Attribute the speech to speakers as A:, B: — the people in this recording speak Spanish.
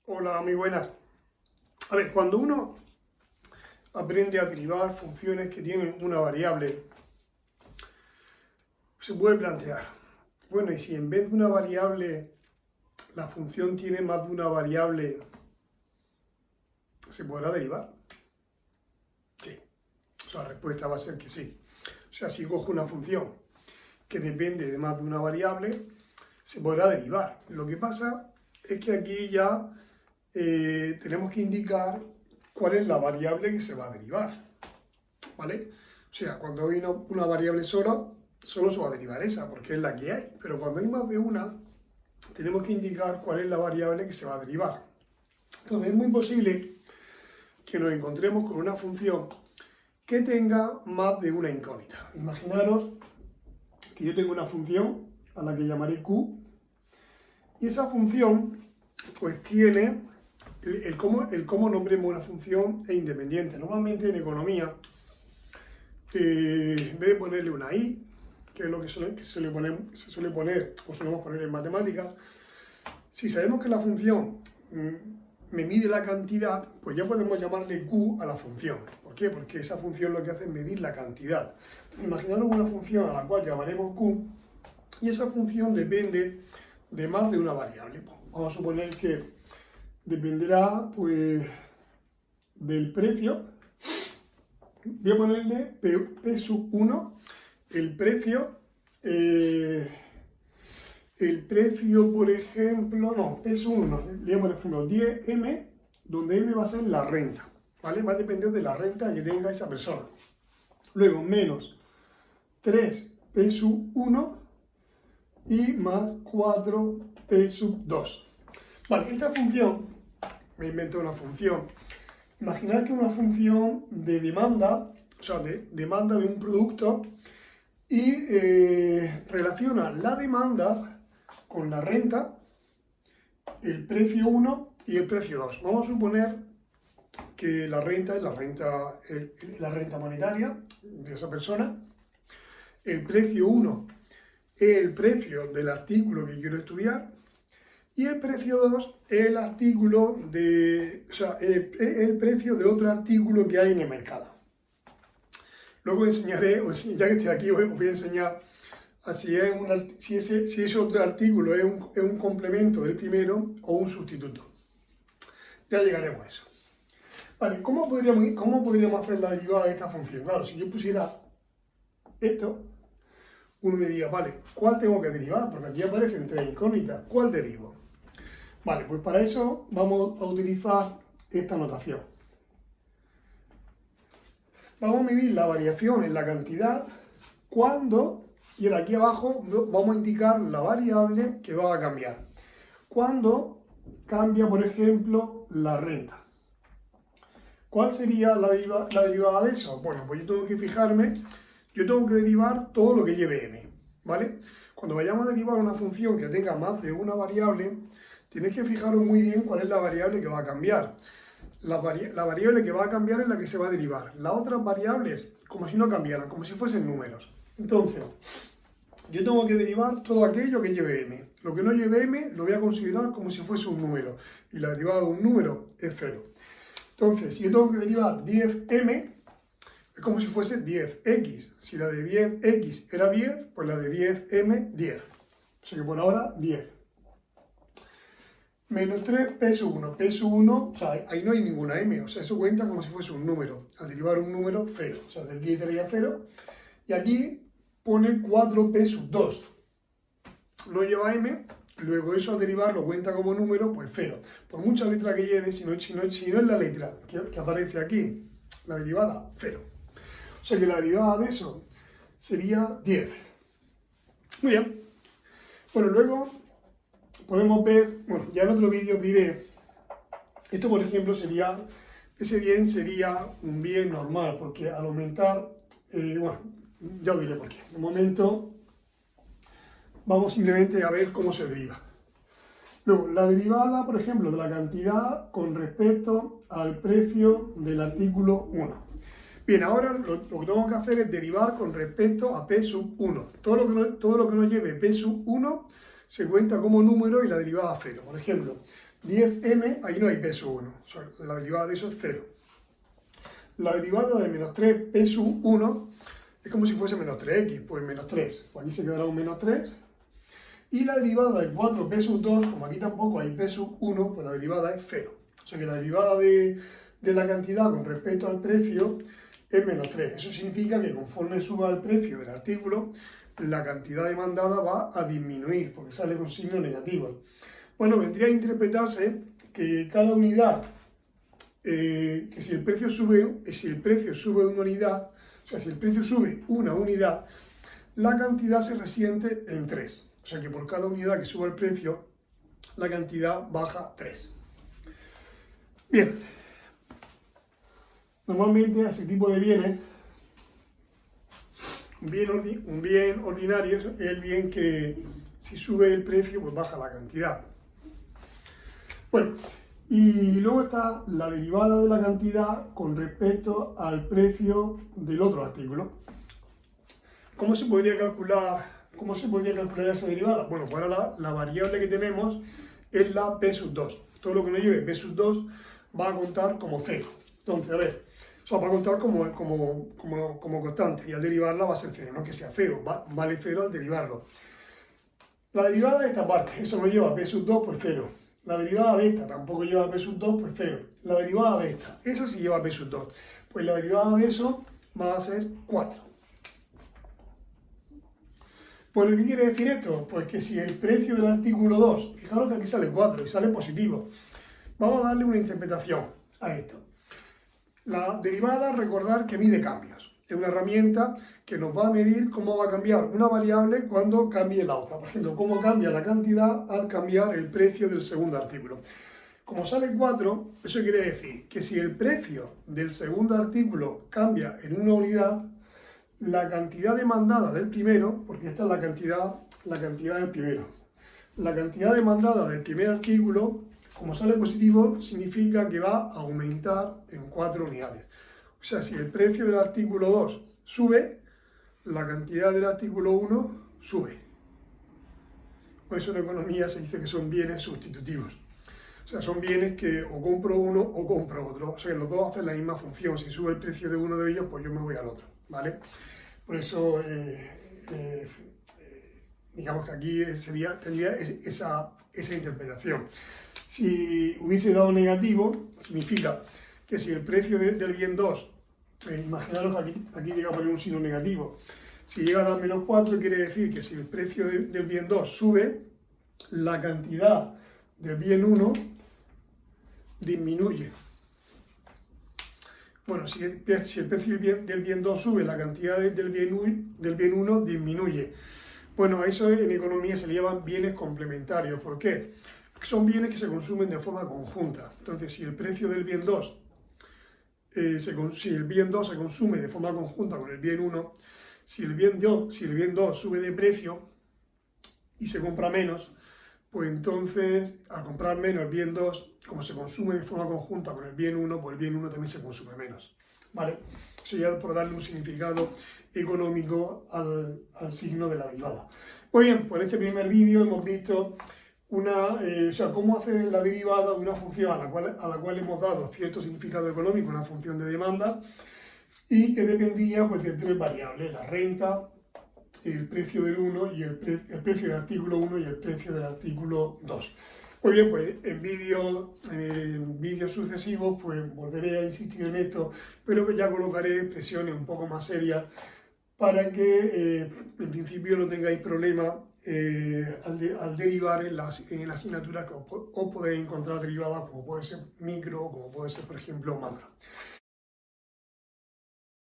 A: Hola, muy buenas. A ver, cuando uno aprende a derivar funciones que tienen una variable, se puede plantear, bueno, y si en vez de una variable la función tiene más de una variable, ¿se podrá derivar? Sí. O sea, la respuesta va a ser que sí. O sea, si cojo una función que depende de más de una variable, se podrá derivar. Lo que pasa es que aquí ya tenemos que indicar cuál es la variable que se va a derivar, ¿vale? O sea, cuando hay una variable solo se va a derivar esa, porque es la que hay. Pero cuando hay más de una, tenemos que indicar cuál es la variable que se va a derivar. Entonces es muy posible que nos encontremos con una función que tenga más de una incógnita. Imaginaros que yo tengo una función a la que llamaré q, y esa función pues tiene el cómo nombremos una función es independiente. Normalmente en economía, en vez de ponerle una i, que es lo que se suele poner o solemos poner en matemáticas, si sabemos que la función me mide la cantidad, pues ya podemos llamarle q a la función. ¿Por qué? Porque esa función lo que hace es medir la cantidad. Entonces, imaginaros una función a la cual llamaremos q, y esa función depende de más de una variable. Pues vamos a suponer que dependerá pues del precio. Voy a ponerle P sub 1, el precio, por ejemplo, no, P sub 1, le voy a poner, por ejemplo, 10M, donde M va a ser la renta, ¿vale? Va a depender de la renta que tenga esa persona. Luego, menos 3 P sub 1 y más 4 P sub 2. Vale, esta función, me invento una función. Imaginad que una función de demanda, o sea, de demanda de un producto, y relaciona la demanda con la renta, el precio 1 y el precio 2. Vamos a suponer que la renta es la renta monetaria de esa persona. El precio 1 es el precio del artículo que quiero estudiar. Y el precio 2 es el artículo el precio de otro artículo que hay en el mercado. Luego enseñaré, ya que estoy aquí, os voy a enseñar si ese otro artículo es un complemento del primero o un sustituto. Ya llegaremos a eso. Vale, ¿cómo podríamos hacer la derivada de esta función? Claro, si yo pusiera esto, uno diría, vale, ¿cuál tengo que derivar? Porque aquí aparecen tres incógnitas. ¿Cuál derivo? Vale, pues para eso vamos a utilizar esta notación. Vamos a medir la variación en la cantidad cuando, y aquí abajo vamos a indicar la variable que va a cambiar. Cuando cambia, por ejemplo, la renta. ¿Cuál sería la derivada de eso? Bueno, pues yo tengo que derivar todo lo que lleve m, ¿vale? Cuando vayamos a derivar una función que tenga más de una variable, tenéis que fijaros muy bien cuál es la variable que va a cambiar. La variable que va a cambiar es la que se va a derivar. Las otras variables, como si no cambiaran, como si fuesen números. Entonces, yo tengo que derivar todo aquello que lleve m. Lo que no lleve m lo voy a considerar como si fuese un número. Y la derivada de un número es 0. Entonces, si yo tengo que derivar 10m, es como si fuese 10x. Si la de 10x era 10, pues la de 10m, 10. O sea que por ahora, 10. Menos 3, P sub 1. P sub 1, o sea, ahí no hay ninguna m, o sea, eso cuenta como si fuese un número. Al derivar un número, 0. O sea, del 10 daría 0. Y aquí pone 4P sub 2. No lleva m, luego eso al derivar lo cuenta como número, pues 0. Por mucha letra que lleve, si no es la letra que aparece aquí, la derivada, 0. O sea que la derivada de eso sería 10. Muy bien. Bueno, luego podemos ver, bueno, ya en otro vídeo os diré, esto por ejemplo ese bien sería un bien normal, porque al aumentar, bueno, ya os diré por qué. De momento vamos simplemente a ver cómo se deriva. Luego, la derivada, por ejemplo, de la cantidad con respecto al precio del artículo 1. Bien, ahora lo que tengo que hacer es derivar con respecto a P sub 1. Todo lo que no lleve P sub 1 se cuenta como número y la derivada a 0. Por ejemplo, 10m, ahí no hay peso 1, o sea, la derivada de eso es 0. La derivada de menos 3 peso 1 es como si fuese menos 3x, pues menos 3, pues aquí se quedará un menos 3. Y la derivada de 4 peso 2, como aquí tampoco hay peso 1, pues la derivada es 0. O sea que la derivada de la cantidad con respecto al precio es menos 3. Eso significa que conforme suba el precio del artículo, la cantidad demandada va a disminuir, porque sale con signo negativo. Bueno, vendría a interpretarse que cada unidad, que si el precio sube una unidad, o sea, si el precio sube una unidad, la cantidad se resiente en 3. O sea que por cada unidad que suba el precio, la cantidad baja 3. Bien. Normalmente a ese tipo de bienes, un bien ordinario es el bien que si sube el precio, pues baja la cantidad. Bueno, y luego está la derivada de la cantidad con respecto al precio del otro artículo. ¿Cómo se podría calcular esa derivada? Bueno, pues ahora la variable que tenemos es la P sub 2. Todo lo que nos lleve P sub 2 va a contar como 0. Entonces, a ver, o sea, va a contar como constante y al derivarla va a ser 0, no que sea 0, vale 0 al derivarlo. La derivada de esta parte, eso nos lleva a P sub 2, pues 0. La derivada de esta tampoco lleva a P sub 2, pues 0. La derivada de esta, esa sí lleva a P sub 2. Pues la derivada de eso va a ser 4. Pues, ¿qué quiere decir esto? Pues que si el precio del artículo 2, fijaros que aquí sale 4 y sale positivo, vamos a darle una interpretación a esto. La derivada, recordar que mide cambios. Es una herramienta que nos va a medir cómo va a cambiar una variable cuando cambie la otra. Por ejemplo, cómo cambia la cantidad al cambiar el precio del segundo artículo. Como sale 4, eso quiere decir que si el precio del segundo artículo cambia en una unidad, la cantidad demandada del primero, porque esta es la cantidad del primero, la cantidad demandada del primer artículo, como sale positivo, significa que va a aumentar en 4 unidades. O sea, si el precio del artículo 2 sube, la cantidad del artículo 1 sube. Por eso en economía se dice que son bienes sustitutivos. O sea, son bienes que o compro uno o compro otro. O sea, los dos hacen la misma función. Si sube el precio de uno de ellos, pues yo me voy al otro, ¿vale? Por eso, digamos que aquí tendría esa interpretación. Si hubiese dado negativo, significa que si el precio del bien 2, imaginaros que aquí llega a poner un signo negativo, si llega a dar menos 4, quiere decir que si el precio del bien 2 sube, la cantidad del bien 1 disminuye. Bueno, si el precio del bien 2 sube, la cantidad del bien 1 disminuye. Bueno, a eso en economía se le llaman bienes complementarios. ¿Por qué? Porque son bienes que se consumen de forma conjunta. Entonces, si el precio del bien 2, si el bien 2 se consume de forma conjunta con el bien 1, si el bien 2 sube de precio y se compra menos, pues entonces, al comprar menos el bien 2, como se consume de forma conjunta con el bien 1, pues el bien 1 también se consume menos, ¿vale? Eso ya por darle un significado económico al signo de la derivada. Muy bien, pues en este primer vídeo hemos visto cómo hacer la derivada de una función a la cual hemos dado cierto significado económico, una función de demanda, y que dependía pues, de 3 variables, la renta, el precio del 1 y el precio del artículo 1 y el precio del artículo 2. Muy bien, pues en vídeos sucesivos pues volveré a insistir en esto, pero que ya colocaré expresiones un poco más serias para que en principio no tengáis problema al derivar en las asignaturas que os podéis encontrar derivadas, como puede ser micro o como puede ser, por ejemplo, macro.